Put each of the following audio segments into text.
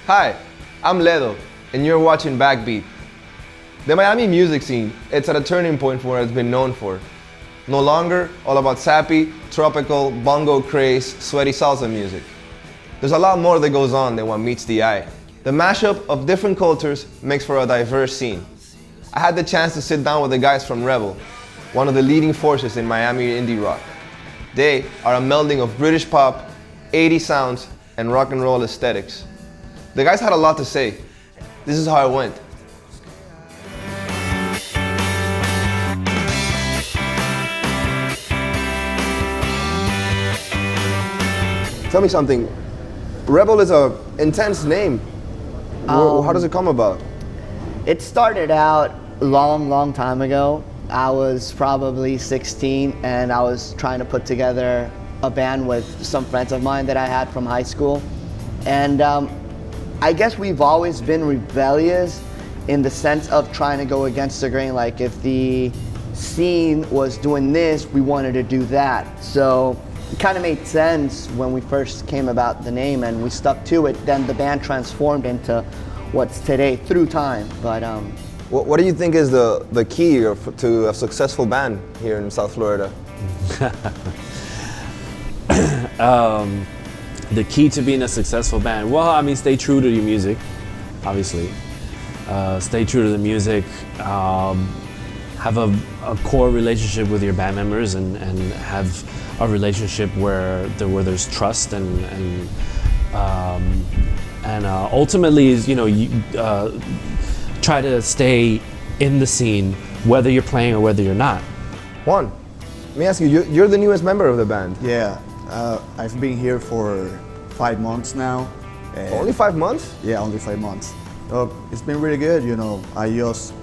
Hi, I'm Ledo, and you're watching Backbeat. The Miami music scene, it's at a turning point from what it's been known for. No longer all about sappy, tropical, bongo craze, sweaty salsa music. There's a lot more that goes on than what meets the eye. The mashup of different cultures makes for a diverse scene. I had the chance to sit down with the guys from Rebel, one of the leading forces in Miami indie rock. They are a melding of British pop, 80s sounds, and rock and roll aesthetics. The guys had a lot to say. This is how it went. Tell me something. Rebel is an intense name. How does it come about? It started out long time ago. I was probably 16 and I was trying to put together a band with some friends of mine that I had from high school. And I guess we've always been rebellious in the sense of trying to go against the grain. Like if the scene was doing this, we wanted to do that. So it kind of made sense when we first came about the name and we stuck to it. Then the band transformed into what's today through time. But what do you think is the key to a successful band here in South Florida? The key to being a successful band? Well, I mean, stay true to your music, obviously. Stay true to the music. Have a core relationship with your band members and have a relationship where there's trust and ultimately is, you try to stay in the scene whether you're playing or whether you're not. Juan, let me ask you, you're the newest member of the band. Yeah, I've been here for 5 months now. Only 5 months? Yeah, only 5 months. It's been really good, I just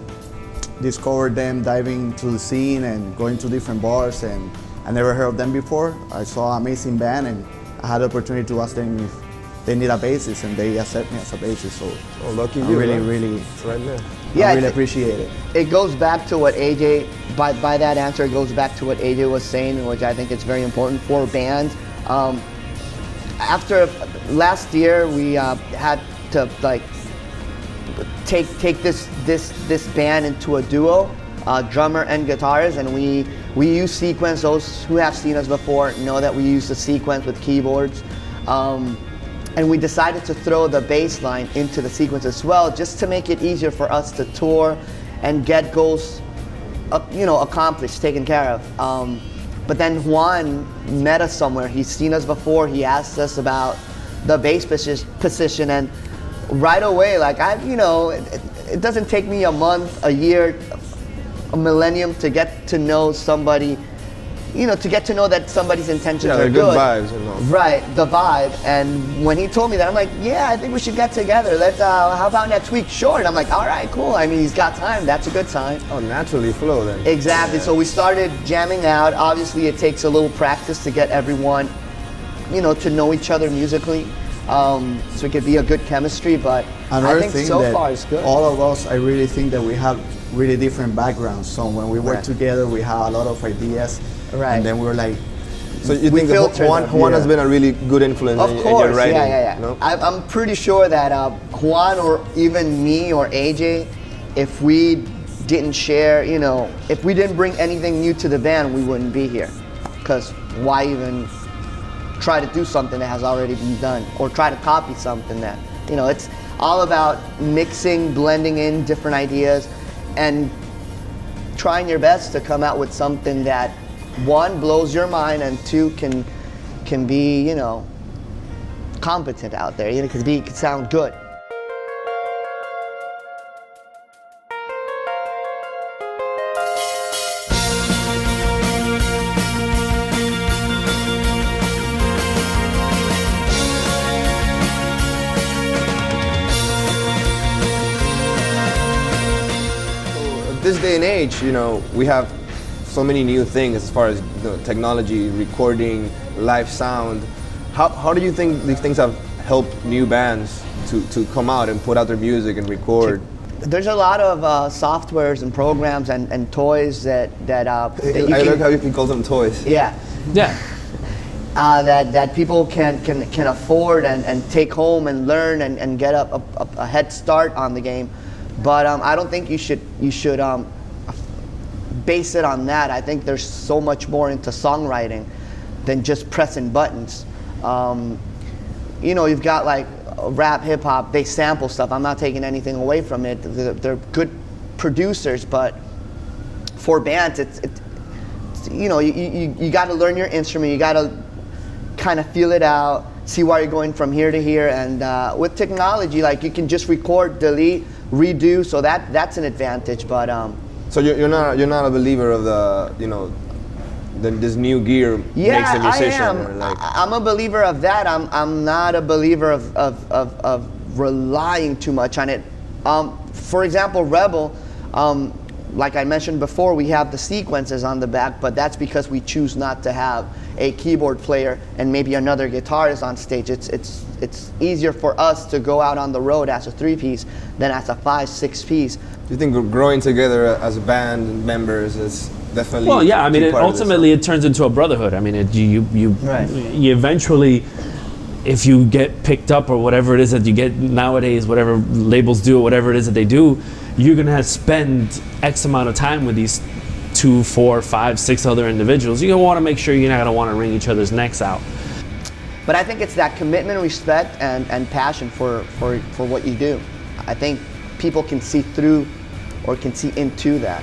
discovered them diving to the scene and going to different bars, and I never heard of them before. I saw an amazing band and I had the opportunity to ask them if they need a bassist, and they accept me as a bassist. So lucky you. Really, it's right there. Yeah, I really appreciate it. It goes back to what AJ, by that answer, it goes back to what AJ was saying, which I think is very important for bands. After last year, we had to take this band into a duo, drummer and guitars, and we use sequence. Those who have seen us before know that we use the sequence with keyboards. And we decided to throw the bass line into the sequence as well, just to make it easier for us to tour and get goals, accomplished, taken care of. But then Juan met us somewhere. He's seen us before. He asked us about the bass position, and right away, it doesn't take me a month, a year, a millennium to get to know somebody. To get to know that somebody's intentions are good. Vibes, Right, the vibe. And when he told me that, I'm like, yeah, I think we should get together. Let's, how about next week? Sure. And I'm like, all right, cool. I mean, he's got time. That's a good sign. Oh, naturally flow then. Exactly. Yeah. So we started jamming out. Obviously, it takes a little practice to get everyone, to know each other musically. So it could be a good chemistry, but I think so far it's good. All of us, I really think that we have really different backgrounds. So when we work together, we have a lot of ideas. Right. And then we're like, so you think Juan has been a really good influence in your writing? Yeah. No? I'm pretty sure that Juan or even me or AJ, if we didn't share, if we didn't bring anything new to the band, we wouldn't be here. Because why even try to do something that has already been done, or try to copy something that, it's all about mixing, blending in different ideas, and trying your best to come out with something that, one, blows your mind, and two, can be, competent out there. It could sound good. This day and age, we have so many new things as far as technology, recording, live sound. How do you think these things have helped new bands to come out and put out their music and record? There's a lot of softwares and programs and toys that I like how he calls them toys. Yeah. Yeah. that people can afford and take home and learn and get a head start on the game. But I don't think you should base it on that. I think there's so much more into songwriting than just pressing buttons. You know, you've got like rap, hip hop, they sample stuff. I'm not taking anything away from it. They're good producers, but for bands, it's you know, you got to learn your instrument. You got to kind of feel it out, see why you're going from here to here. And with technology, like, you can just record, delete, redo. So that's an advantage. But so you're not a believer of the, you know, this new gear makes a musician? I am. Or like... I'm a believer of that. I'm not a believer of relying too much on it. For example, Rebel, like I mentioned before, we have the sequences on the back, but that's because we choose not to have a keyboard player and maybe another guitarist on stage. It's easier for us to go out on the road as a 3-piece than as a 5-6 piece. Do you think growing together as a band members is definitely? Well, yeah. I mean, part of ultimately, it turns into a brotherhood. I mean, you Right. you eventually, if you get picked up or whatever it is that you get nowadays, whatever labels do or whatever it is that they do, you're gonna have to spend X amount of time with these 2, 4, 5, 6 other individuals. You're gonna want to make sure you're not gonna want to wring each other's necks out. But I think it's that commitment, respect, and passion for what you do. I think people can see through or can see into that.